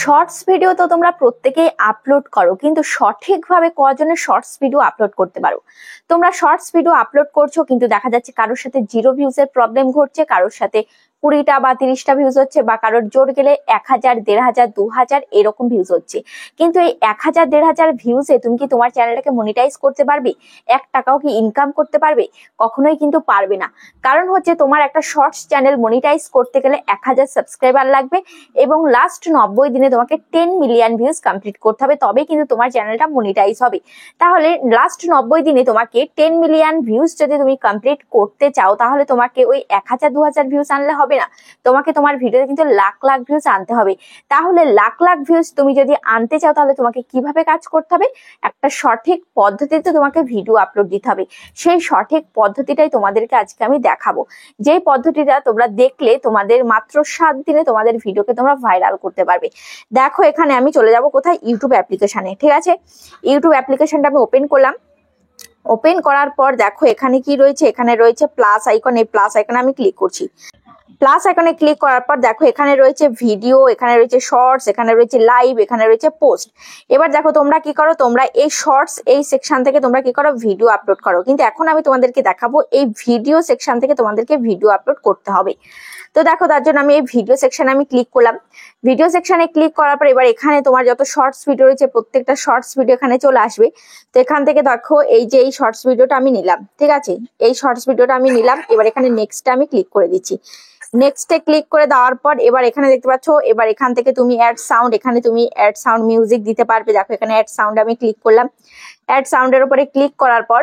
Shorts video তো তোমরা প্রত্যেকেই আপলোড করো, কিন্তু সঠিকভাবে কজনের শর্টস ভিডিও আপলোড করতে পারো? তোমরা শর্টস ভিডিও আপলোড করছো, কিন্তু দেখা যাচ্ছে কারোর সাথে 0 ভিউজের প্রবলেম ঘটছে, কারোর সাথে 20টা বা 30টা ভিউজ হচ্ছে, বা কারোর জোর গেলে 1000, 1500, 2000 এরকম ভিউজ হচ্ছে। কিন্তু এই 1000, 1500 ভিউজে তুমি কি তোমার চ্যানেলটাকে মনিটাইজ করতে পারবে? 1 টাকাও কি ইনকাম করতে পারবে? কখনোই কিন্তু পারবে না। কারণ হচ্ছে তোমার একটা শর্টস চ্যানেল মনিটাইজ করতে গেলে 1000 সাবস্ক্রাইবার লাগবে, এবং লাস্ট 90 দিনে তোমাকে 10 মিলিয়ন ভিউজ কমপ্লিট করতে হবে, তবে কিন্তু তোমার চ্যানেলটা মনিটাইজ হবে। তাহলে লাস্ট 90 দিনে তোমাকে 10 মিলিয়ন ভিউজ যদি তুমি কমপ্লিট করতে চাও, তাহলে তোমাকে ওই 1000, 2000 ভিউজ আনলে হবে না, তোমাকে তোমার ভিডিওতে কিন্তু লাখ লাখ ভিউজ আনতে হবে। তাহলে লাখ লাখ ভিউজ তুমি যদি আনতে চাও, তাহলে তোমাকে কিভাবে কাজ করতে হবে? একটা সঠিক পদ্ধতিতে তোমাকে ভিডিও আপলোড দিতে হবে। সেই সঠিক পদ্ধতিটাই তোমাদেরকে আজকে আমি দেখাবো, যে পদ্ধতিটা তোমরা দেখলে তোমাদের মাত্র 7 দিনে তোমাদের ভিডিওকে তোমরা ভাইরাল করতে পারবে। দেখো, এখানে আমি চলে যাব কোথায়? ইউটিউব অ্যাপ্লিকেশনে। ঠিক আছে, ইউটিউব অ্যাপ্লিকেশনটা আমি ওপেন করলাম। ওপেন করার পর দেখো এখানে কি রয়েছে, এখানে রয়েছে প্লাস আইকন। এই প্লাস আইকনে আমি ক্লিক করছি। প্লাস আইকনে ক্লিক করার পর দেখো এখানে রয়েছে ভিডিও, এখানে রয়েছে শর্টস, এখানে রয়েছে লাইভ, এখানে রয়েছে পোস্ট। এবার দেখো তোমরা কি করো, তোমরা এই শর্টস এই সেকশন থেকে তোমরা কি করো, ভিডিও আপলোড করো। কিন্তু এখন আমি তোমাদেরকে দেখাবো এই ভিডিও সেকশন থেকে তোমাদেরকে ভিডিও আপলোড করতে হবে। তো দেখো, তার জন্য আমি এই ভিডিও সেকশনে আমি ক্লিক করলাম। ভিডিও সেকশনে ক্লিক করার পর এবার এখানে তোমার যত শর্টস ভিডিও রয়েছে প্রত্যেকটা শর্টস ভিডিও এখানে চলে আসবে। তো এখান থেকে দেখো এই যে এই শর্টস ভিডিওটা আমি নিলাম, ঠিক আছে, এই শর্টস ভিডিওটা আমি নিলাম। এবার এখানে নেক্সটে আমি ক্লিক করে দিচ্ছি। নেক্সটে ক্লিক করে দেওয়ার পর এবার এখানে দেখতে পাচ্ছ, এবার এখান থেকে তুমি অ্যাড সাউন্ড, এখানে তুমি অ্যাড সাউন্ড মিউজিক দিতে পারবে। দেখো এখানে অ্যাড সাউন্ড আমি ক্লিক করলাম। অ্যাড সাউন্ডের উপরে ক্লিক করার পর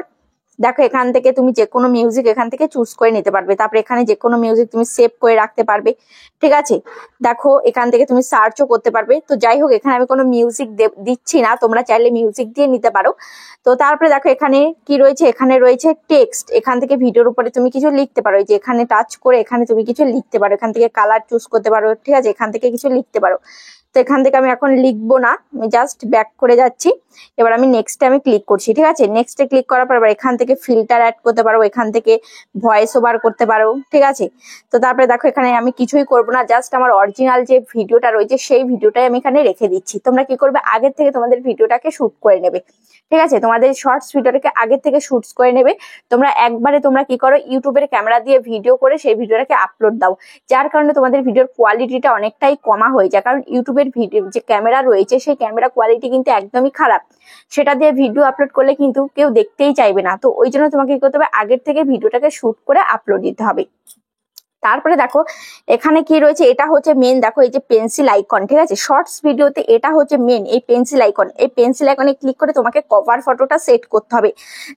দেখো এখান থেকে তুমি যে কোনো মিউজিক এখান থেকে চুজ করে নিতে পারবে। তারপরে এখানে যে কোনো মিউজিক তুমি সেভ করে রাখতে পারবে, ঠিক আছে। দেখো এখান থেকে তুমি সার্চও করতে পারবে। তো যাই হোক, এখানে আমি কোনো মিউজিক দিচ্ছি না, তোমরা চাইলে মিউজিক দিয়ে নিতে পারো। তো তারপরে দেখো এখানে কি রয়েছে, এখানে রয়েছে টেক্সট। এখান থেকে ভিডিওর উপরে তুমি কিছু লিখতে পারো, যে এখানে টাচ করে এখানে তুমি কিছু লিখতে পারো, এখান থেকে কালার চুজ করতে পারো, ঠিক আছে, এখান থেকে কিছু লিখতে পারো। তো এখান থেকে আমি এখন লিখবো না, আমি জাস্ট ব্যাক করে যাচ্ছি। এবার আমি নেক্সটে আমি ক্লিক করছি, ঠিক আছে। নেক্সটে ক্লিক করার পর এখান থেকে ফিল্টার অ্যাড করতে পারো, এখান থেকে ভয়েস ওভার করতে পারো, ঠিক আছে। তো তারপরে দেখো এখানে আমি কিছুই করবো না, জাস্ট আমার অরিজিনাল যে ভিডিওটা রয়েছে সেই ভিডিওটাই আমি এখানে রেখে দিচ্ছি। তোমরা কি করবে, আগের থেকে তোমাদের ভিডিওটাকে শুট করে নেবে, ঠিক আছে। তোমাদের শর্টস ভিডিওটাকে আগের থেকে শুট করে নেবে। তোমরা একবারে তোমরা কি করো, ইউটিউবের ক্যামেরা দিয়ে ভিডিও করে সেই ভিডিওটাকে আপলোড দাও, যার কারণে তোমাদের ভিডিওর কোয়ালিটিটা অনেকটাই কমা হয়ে যায়। কারণ ইউটিউবের ভিডিও যে ক্যামেরা রয়েছে সেই ক্যামেরা কোয়ালিটি কিন্তু একদমই খারাপ, সেটা দিয়ে ভিডিও আপলোড করলে কিন্তু কেউ দেখতেই চাইবে না। তো ওই জন্য তোমাকে কি করতে হবে, আগের থেকে ভিডিওটাকে শুট করে আপলোড দিতে হবে। তারপরে দেখো এখানে কি রয়েছে, এটা হচ্ছে মেন। দেখো এই যে পেন্সিল আইকন, ঠিক আছে, শর্টস ভিডিওতে এটা হচ্ছে মেন, এই পেন্সিল আইকন। এই পেন্সিল আইকনে ক্লিক করে তোমাকে কভার ফটোটা সেট করতে হবে।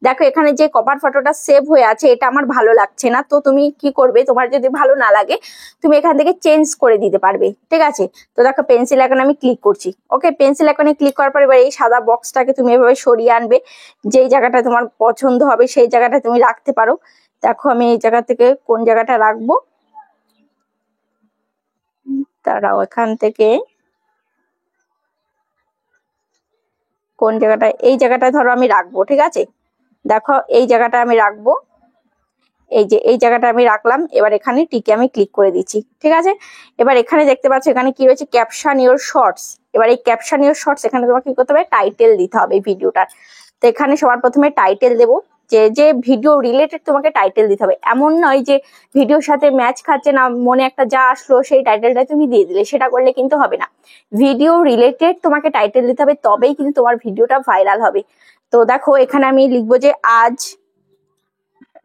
দেখো এখানে যে কভার ফটোটা সেভ হয়ে আছে এটা আমার ভালো লাগছে না, তো তুমি কি করবে, তোমার যদি ভালো না লাগে তুমি এখান থেকে চেঞ্জ করে দিতে পারবে, ঠিক আছে। তো দেখো পেন্সিল আইকনে আমি ক্লিক করছি। ওকে, পেন্সিল আইকনে ক্লিক করার পর এবার এই সাদা বক্সটাকে তুমি এভাবে সরিয়ে আনবে, যেই জায়গাটা তোমার পছন্দ হবে সেই জায়গাটা তুমি রাখতে পারো। দেখো আমি এই জায়গা থেকে কোন জায়গাটা রাখবো, তারাও এখান থেকে কোন জায়গাটা, এই জায়গাটা ধরো আমি রাখবো, ঠিক আছে। দেখো এই জায়গাটা আমি রাখবো, এই যে এই জায়গাটা আমি রাখলাম। এবার এখানে টিকে আমি ক্লিক করে দিচ্ছি, ঠিক আছে। এবার এখানে দেখতে পাচ্ছ এখানে কি রয়েছে, ক্যাপশন ইওর শর্টস। এবার এই ক্যাপশন ইওর শর্টস এখানে তোমাকে কি করতে হবে, টাইটেল দিতে হবে ভিডিওটার। তো এখানে সবার প্রথমে টাইটেল দেবো, যে যে ভিডিও রিলেটেড তোমাকে টাইটেল দিতে হবে। এমন নয় যে ভিডিওর সাথে ম্যাচ খাচ্ছে না, মনে একটা যা আসলো সেই টাইটেলটা তুমি দিয়ে দিলে, সেটা করলে কিন্তু হবে না। ভিডিও রিলেটেড তোমাকে টাইটেল দিতে হবে, তবেই কিন্তু তোমার ভিডিওটা ভাইরাল হবে। তো দেখো এখানে আমি লিখবো যে আজ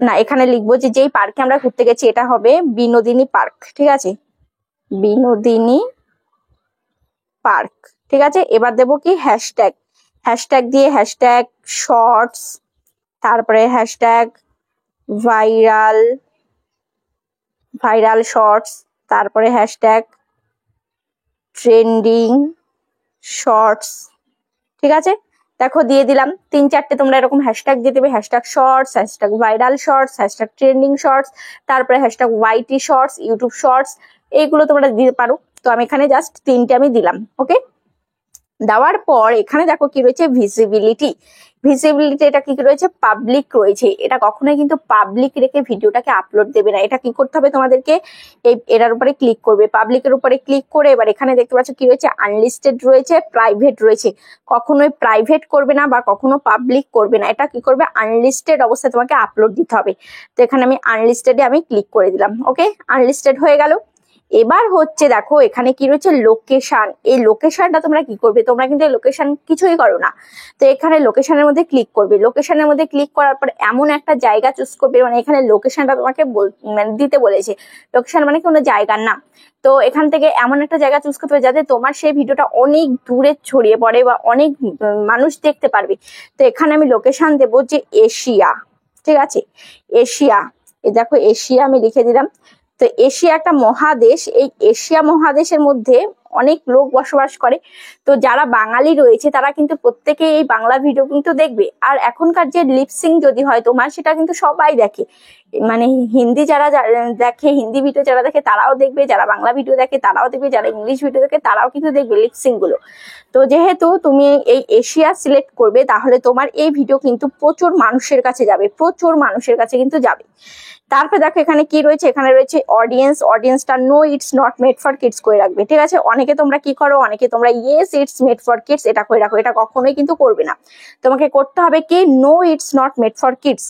না, এখানে লিখবো যে যেই পার্কে আমরা ঘুরতে গেছি এটা হবে বিনোদিনী পার্ক, ঠিক আছে, বিনোদিনী পার্ক, ঠিক আছে। এবার দেবো কি হ্যাশট্যাগ, হ্যাশট্যাগ দিয়ে হ্যাশট্যাগ শর্টস, তারপরে হ্যাশট্যাগ ভাইরাল, ভাইরাল শর্টস, তারপরে হ্যাশট্যাগ ট্রেন্ডিং শর্টস, ঠিক আছে। দেখো দিয়ে দিলাম 3-4টে, তোমরা এরকম হ্যাশট্যাগ দিয়ে দেবে, hashtag shorts, hashtag viral shorts, hashtag trending shorts, তারপরে hashtag YT shorts, YouTube shorts, এইগুলো তোমরা দিতে পারো। তো আমি এখানে জাস্ট 3টে আমি দিলাম, ওকে। দেওয়ার পর এখানে দেখো কি রয়েছে ভিজিবিলিটি। ভিজিবিলিটি এটা কি রয়েছে, পাবলিক রয়েছে। এটা কখনোই কিন্তু পাবলিক রেখে ভিডিওটাকে আপলোড দেবে না। এটা কি করতে হবে তোমাদেরকে, এটার উপরে ক্লিক করবে, পাবলিকের উপরে ক্লিক করে এবার এখানে দেখতে পাচ্ছ কি রয়েছে, আনলিস্টেড রয়েছে, প্রাইভেট রয়েছে। কখনোই প্রাইভেট করবে না বা কখনো পাবলিক করবে না, এটা কি করবে, আনলিস্টেড অবস্থায় তোমাকে আপলোড দিতে হবে। তো এখানে আমি আনলিস্টেডে আমি ক্লিক করে দিলাম। ওকে, আনলিস্টেড হয়ে গেল। এবার হচ্ছে দেখো এখানে কি রয়েছে, লোকেশন। এই লোকেশনটা তোমরা কি করবে, তোমরা কিন্তু লোকেশন কিছুই করো না। তো এখানে লোকেশনের মধ্যে ক্লিক করবে। লোকেশনের মধ্যে ক্লিক করার পর এমন একটা জায়গা চুজ করবে, মানে এখানে লোকেশনটা তোমাকে মানে দিতে বলেছে। লোকেশন মানে কোনো জায়গার নাম। তো এখান থেকে এমন একটা জায়গা চুজ করতে হবে যাতে তোমার সেই ভিডিওটা অনেক দূরে ছড়িয়ে পড়ে বা অনেক মানুষ দেখতে পারবে। তো এখানে আমি লোকেশন দেবো যে এশিয়া। ঠিক আছে, এশিয়া। এই দেখো এশিয়া আমি লিখে দিলাম। তো এশিয়া একটা মহাদেশ, এই এশিয়া মহাদেশের মধ্যে অনেক লোক বসবাস করে। তো যারা বাঙালি রয়েছে তারা কিন্তু প্রত্যেকে এই বাংলা ভিডিও কিন্তু দেখবে। আর এখনকার যে লিপসিং যদি হয় তোমার, সেটা কিন্তু সবাই দেখে। মানে হিন্দি যারা দেখে, হিন্দি ভিডিও যারা দেখে তারাও দেখবে, যারা বাংলা ভিডিও দেখে তারাও দেখবে, যারা ইংলিশ ভিডিও দেখে তারাও কিন্তু দেখবে লিপসিং গুলো। তো যেহেতু তুমি এই এশিয়া সিলেক্ট করবে, তাহলে তোমার এই ভিডিও কিন্তু প্রচুর মানুষের কাছে যাবে, প্রচুর মানুষের কাছে কিন্তু যাবে। তারপরে দেখো এখানে কি রয়েছে, এখানে রয়েছে অডিয়েন্স। অডিয়েন্সটা no it's not made for kids করে রাখবে। ঠিক আছে, অনেকে তোমরা কি করো, অনেকে তোমরা yes it's made for kids এটা করে রাখো। এটা কখনোই কিন্তু করবে না, তোমাকে করতে হবে কি, no it's not made for kids.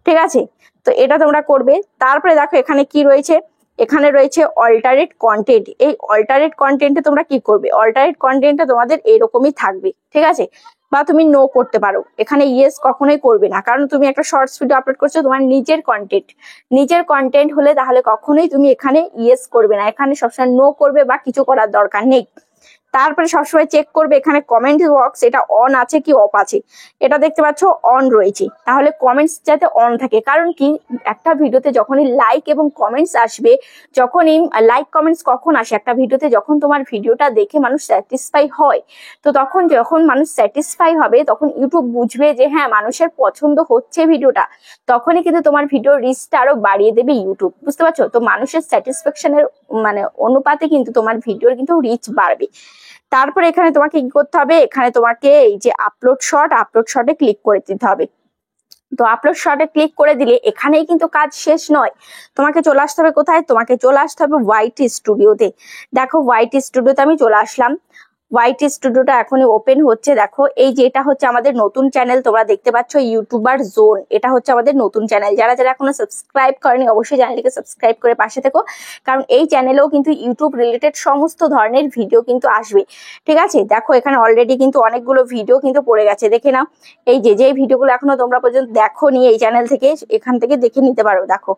ঠিক আছে, তো এটা তোমরা করবে। তারপরে দেখো এখানে কি রয়েছে, এখানে রয়েছে অল্টারেট কন্টেন্ট। এই অল্টারেট কন্টেন্টে তোমরা কি করবে, অল্টারেট কন্টেন্টে তোমাদের এরকমই থাকবে। ঠিক আছে, বা তুমি নো করতে পারো। এখানে ইয়েস কখনোই করবে না, কারণ তুমি একটা শর্টস ভিডিও আপলোড করছো, তোমার নিজের কন্টেন্ট। নিজের কন্টেন্ট হলে তাহলে কখনোই তুমি এখানে ইয়েস করবে না, এখানে সবসময় নো করবে বা কিছু করার দরকার নেই। তারপরে সবসময় চেক করবে এখানে কমেন্ট বক্স এটা অন আছে কি অফ আছে। এটা দেখতে পাচ্ছ অন রয়েছে, তাহলে কমেন্টস যাতে অন থাকে। কারণ কি, একটা ভিডিওতে যখনই লাইক এবং কমেন্টস আসবে, যখনই লাইক কমেন্টস কখন আসে একটা ভিডিওতে, যখন তোমার ভিডিওটা দেখে মানুষ স্যাটিসফাই হয়। তো তখন যখন মানুষ স্যাটিসফাই হবে, তখন ইউটিউব বুঝবে যে হ্যাঁ মানুষের পছন্দ হচ্ছে ভিডিওটা, তখনই কিন্তু তোমার ভিডিও রিচটা আরো বাড়িয়ে দেবে ইউটিউব। বুঝতে পারছো, তো মানুষের স্যাটিসফ্যাকশনের মানে অনুপাতে কিন্তু তোমার ভিডিওর কিন্তু রিচ বাড়বে। তারপরে এখানে তোমাকে কি করতে হবে, এখানে তোমাকে এই যে আপলোড শর্টে ক্লিক করে দিতে হবে। তো আপলোড শর্টে ক্লিক করে দিলে এখানেই কিন্তু কাজ শেষ নয়, তোমাকে চলে আসতে হবে কোথায়, তোমাকে চলে আসতে হবে ওয়াইটি স্টুডিওতে। দেখো ওয়াইটি স্টুডিওতে আমি চলে আসলাম। ওয়াইটি স্টুডিওটা এখনই ওপেন হচ্ছে। দেখো এই যে এটা হচ্ছে আমাদের নতুন চ্যানেল, তোমরা দেখতে পাচ্ছ ইউটিউবার জোন। এটা হচ্ছে আমাদের নতুন চ্যানেল। যারা যারা এখনো সাবস্ক্রাইব করেনি অবশ্যই চ্যানেলটিকে সাবস্ক্রাইব করে পাশে থেকো, কারণ এই চ্যানেলেও কিন্তু ইউটিউব রিলেটেড সমস্ত ধরনের ভিডিও কিন্তু আসবে। ঠিক আছে, দেখো এখানে অলরেডি কিন্তু অনেকগুলো ভিডিও কিন্তু পড়ে গেছে, দেখে নাও। এই যে ভিডিওগুলো এখনো তোমরা পর্যন্ত দেখোনি এই চ্যানেল থেকে, এখান থেকে দেখে নিতে পারো। দেখো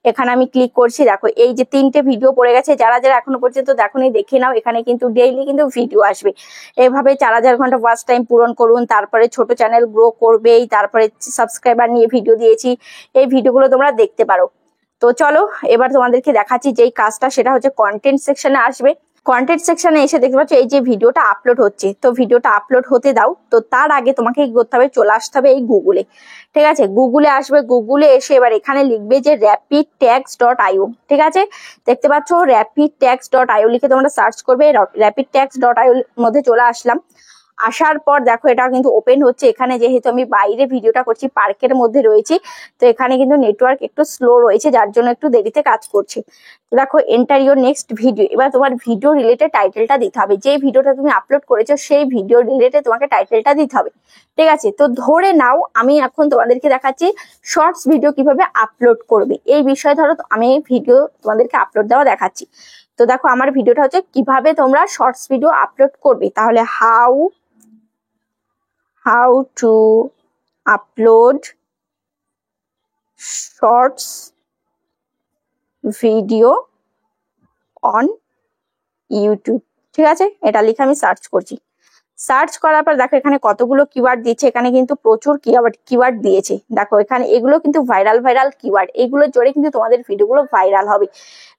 এখানে আমি ক্লিক করছি, দেখো এই যে 3টে ভিডিও পড়ে গেছে। যারা যারা এখনো পর্যন্ত দেখোনি দেখে নাও, এখানে কিন্তু ডেইলি কিন্তু ভিডিও আসবে। এভাবে 4000 ঘন্টা ওয়াচ টাইম পূরণ করুন, তারপরে ছোট চ্যানেল গ্রো করবেই, তারপরে সাবস্ক্রাইবার নিয়ে ভিডিও দিয়েছি, এই ভিডিওগুলো তোমরা দেখতে পারো। তো চলো এবার তোমাদেরকে দেখাচ্ছি যেই কাজটা, সেটা হচ্ছে কন্টেন্ট সেকশনে আসবে। কন্টেন্ট সেকশনে এসে দেখতে পাচ্ছ এই যে ভিডিওটা আপলোড হচ্ছে, তো ভিডিওটা আপলোড হতে দাও। তো তার আগে তোমাকে কি করতে হবে, চলে আসতে হবে এই গুগলে। ঠিক আছে, গুগলে আসবে। গুগলে এসে এবার এখানে লিখবে যে rapidtags.io। ঠিক আছে, দেখতে পাচ্ছ rapidtags.io লিখে তোমরা সার্চ করবে। rapidtags.io মধ্যে চলে আসলাম। আসার পর দেখো এটা কিন্তু ওপেন হচ্ছে। এখানে যেহেতু আমি বাইরে ভিডিওটা করছি, পার্কের মধ্যে রয়েছি, তো এখানে কিন্তু নেটওয়ার্ক একটু স্লো রয়েছে, যার জন্য একটু দেরিতে কাজ করছে। দেখো এন্টার ইউর নেক্সট ভিডিও। এবার তোমার ভিডিও রিলেটেড টাইটেলটা দিতে হবে। যে ভিডিওটা তুমি আপলোড করেছো সেই ভিডিও রিলেটেড তোমাকে টাইটেলটা দিতে হবে। ঠিক আছে, তো ধরে নাও আমি এখন তোমাদেরকে দেখাচ্ছি শর্টস ভিডিও কিভাবে আপলোড করবে। এই বিষয়ে ধরো আমি ভিডিও তোমাদেরকে আপলোড দেওয়া দেখাচ্ছি। তো দেখো আমার ভিডিওটা হচ্ছে কিভাবে তোমরা শর্টস ভিডিও আপলোড করবে। তাহলে how to upload shorts video on YouTube। ঠিক আছে, এটা লিখে আমি সার্চ করছি। সার্চ করার পর দেখো এখানে কতগুলো কিওয়ার্ড দিচ্ছে, এখানে কিন্তু প্রচুর কিওয়ার্ড দিয়েছে। দেখো এখানে এগুলো কিন্তু ভাইরাল কিওয়ার্ড, এগুলোর জোরে কিন্তু তোমাদের ভিডিওগুলো ভাইরাল হবে।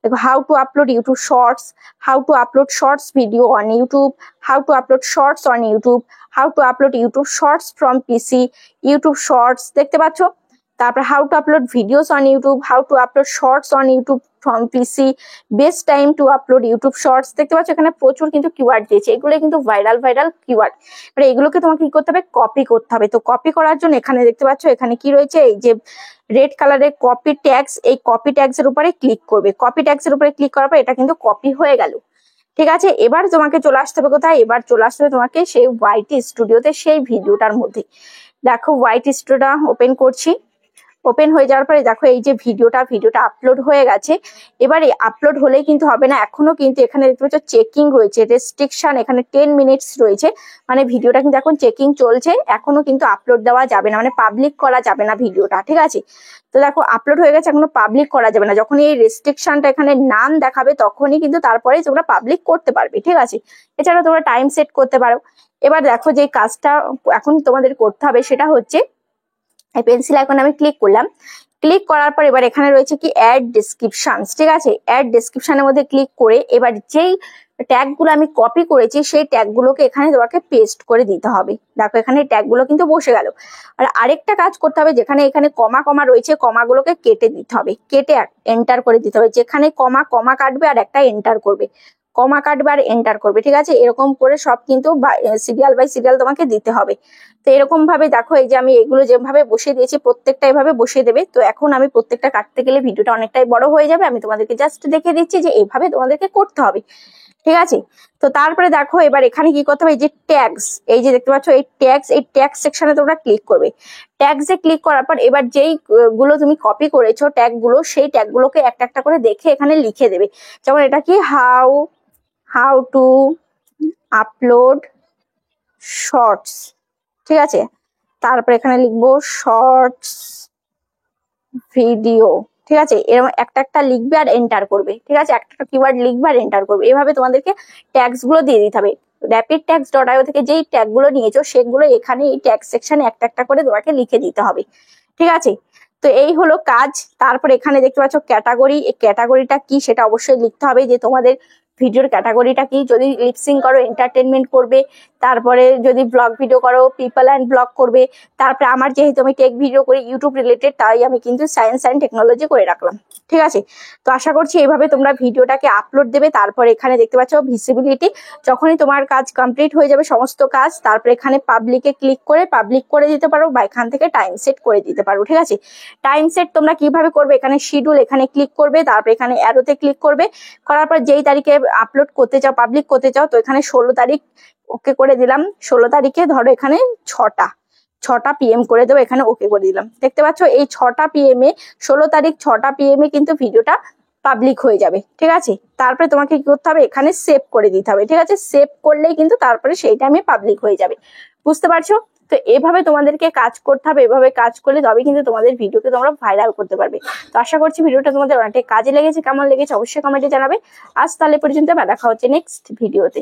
দেখো how to upload YouTube shorts, how to upload shorts video on YouTube, how to upload shorts on YouTube, how to upload YouTube shorts from PC, YouTube shorts, দেখতে পাচ্ছ। তারপর how to upload videos on YouTube, how to upload shorts on YouTube from PC, best time to upload YouTube shorts. দেখতে পাচ্ছ এখানে প্রচুর কিন্তু keyword দিয়েছে, এগুলো কিন্তু ভাইরাল কিওয়ার্ড। এবার এগুলোকে তোমাকে কি করতে হবে, কপি করতে হবে। তো কপি করার জন্য এখানে দেখতে পাচ্ছ এখানে কি রয়েছে, এই যে রেড কালারের কপি ট্যাগস, এই কপি ট্যাগস এর উপরে ক্লিক করবে। কপি ট্যাগস এর উপরে ক্লিক করার পর এটা কিন্তু কপি হয়ে গেল। ঠিক আছে, এবার তোমাকে চলে আসতে হবে কোথায়, এবার চলে আসতে হবে তোমাকে সেই ওয়াইটি স্টুডিওতে, সেই ভিডিওটার মধ্যে। দেখো ওয়াইটি স্টুডিওটা ওপেন করছি। ওপেন হয়ে যাওয়ার পরে দেখো এই যে ভিডিওটা আপলোড হয়ে গেছে। এবারে আপলোড হলেই কিন্তু হবে না, এখনো কিন্তু এখানে দেখতে পাচ্ছ চেকিং রয়েছে, রেস্ট্রিকশন এখানে 10 মিনিটস রয়েছে, মানে ভিডিওটা কিন্তু এখন চেকিং চলছে, এখনো কিন্তু আপলোড দেওয়া যাবে না, মানে পাবলিক করা যাবে না ভিডিওটা। ঠিক আছে, তো দেখো আপলোড হয়ে গেছে, এখনো পাবলিক করা যাবে না। যখন এই রেস্ট্রিকশনটা এখানে নাম দেখাবে তখনই কিন্তু তারপরে তোমরা পাবলিক করতে পারবে। ঠিক আছে, এছাড়া তোমরা টাইম সেট করতে পারো। এবার দেখো যে কাজটা এখন তোমাদের করতে হবে সেটা হচ্ছে, এই পেন্সিল আইকনে আমি ক্লিক করলাম। ক্লিক করার পর এবার এখানে রয়েছে কি অ্যাড ডেসক্রিপশন। ঠিক আছে, অ্যাড ডেসক্রিপশনের মধ্যে ক্লিক করে এবার যেই ট্যাগ গুলো আমি কপি করেছি সেই ট্যাগ গুলোকে এখানে তোমাকে পেস্ট করে দিতে হবে। দেখো এখানে ট্যাগ গুলো কিন্তু বসে গেল। আর আরেকটা কাজ করতে হবে, যেখানে এখানে কমা কমা রয়েছে কমাগুলোকে কেটে দিতে হবে, কেটে এন্টার করে দিতে হবে। যেখানে কমা কাটবে আর একটা এন্টার করবে, কমা কাটবে আর এন্টার করবে। ঠিক আছে, এরকম করে সব কিন্তু সিরিয়াল বাই সিরিয়াল তোমাকে দিতে হবে। তো এরকম ভাবে দেখো এই যে আমি এগুলো যেভাবে বসিয়ে দিয়েছি প্রত্যেকটা এভাবে বসিয়ে দেবে। তো এখন আমি প্রত্যেকটা কাটতে গেলে ভিডিওটা অনেকটাই বড় হয়ে যাবে, আমি তোমাদেরকে জাস্ট দেখিয়ে দিচ্ছি যে এইভাবে তোমাদেরকে করতে হবে। ঠিক আছে, তো তারপরে দেখো এবার এখানে কি করতে হবে, এই যে ট্যাগস, এই যে দেখতে পাচ্ছ এই ট্যাগস সেকশনে তোমরা ক্লিক করবে। ট্যাগসে ক্লিক করার পর এবার যেই গুলো তুমি কপি করেছো ট্যাগ গুলো, সেই ট্যাগ গুলোকে একটা একটা করে দেখে এখানে লিখে দেবে। যেমন এটা কি, হাউ টু আপলোড শর্টস। ঠিক আছে, তারপর এখানে লিখবো শর্টস ভিডিও। ঠিক আছে, এরকম একটা একটা লিখবে আর এন্টার করবে। ঠিক আছে, একটা কিওয়ার্ড লিখবে আর এন্টার করবে। এভাবে তোমাদেরকে ট্যাগস গুলো দিয়ে দিতে হবে। rapidtags.io থেকে যেই ট্যাগ গুলো নিয়েছো সেগুলো এখানে এই ট্যাগ সেকশনে একটা একটা করে তোমাকে লিখে দিতে হবে। ঠিক আছে, তো এই হলো কাজ। তারপর এখানে দেখতে পাচ্ছ ক্যাটাগরি, এই ক্যাটাগরিটা কি সেটা অবশ্যই লিখতে হবে, যে তোমাদের ভিডিওর ক্যাটাগরিটা কি। যদি লিপসিং করো এন্টারটেনমেন্ট করবে, তারপরে যদি ব্লগ ভিডিও করো পিপল অ্যান্ড ব্লগ করবে। তারপরে আমার যেহেতু আমি টেক ভিডিও করি ইউটিউব রিলেটেড, তাই আমি কিন্তু সায়েন্স অ্যান্ড টেকনোলজি করে রাখলাম। ঠিক আছে, তো আশা করছি এইভাবে তোমরা ভিডিওটাকে আপলোড দেবে। তারপর এখানে দেখতে পাচ্ছ ভিজিবিলিটি, যখনই তোমার কাজ কমপ্লিট হয়ে যাবে সমস্ত কাজ, তারপর এখানে পাবলিকে ক্লিক করে পাবলিক করে দিতে পারো বা এখান থেকে টাইম সেট করে দিতে পারো। ঠিক আছে, টাইম সেট তোমরা কিভাবে করবে, এখানে শিডিউল এখানে ক্লিক করবে, তারপর এখানে অ্যারোতে ক্লিক করবে, করার পর যেই তারিখে আপলোড করতে চাও পাবলিক করতে চাও, তো এখানে 16 তারিখ ওকে করে দিলাম। 16 তারিখে ধরো এখানে 6টা PM করে দেবো, এখানে ওকে করে দিলাম। দেখতে পাচ্ছ এই 6টা PM এ 16 তারিখ 6টা PM এ কিন্তু ভিডিওটা পাবলিক হয়ে যাবে। ঠিক আছে, তারপরে তোমাকে কি করতে হবে, এখানে সেভ করে দিতে হবে। ঠিক আছে, সেভ করলেই কিন্তু তারপরে সেই টাইমে পাবলিক হয়ে যাবে। বুঝতে পারছো? তো এভাবে তোমাদেরকে কাজ করতে হবে, এভাবে কাজ করলে তবে কিন্তু তোমাদের ভিডিওকে তোমরা ভাইরাল করতে পারবে। তো আশা করছি ভিডিওটা তোমাদের অনেকটাই কাজে লেগেছে। কেমন লেগেছে অবশ্যই কমেন্টে জানাবে। আজ তাহলে পর্যন্ত দেখা হচ্ছে নেক্সট ভিডিওতে।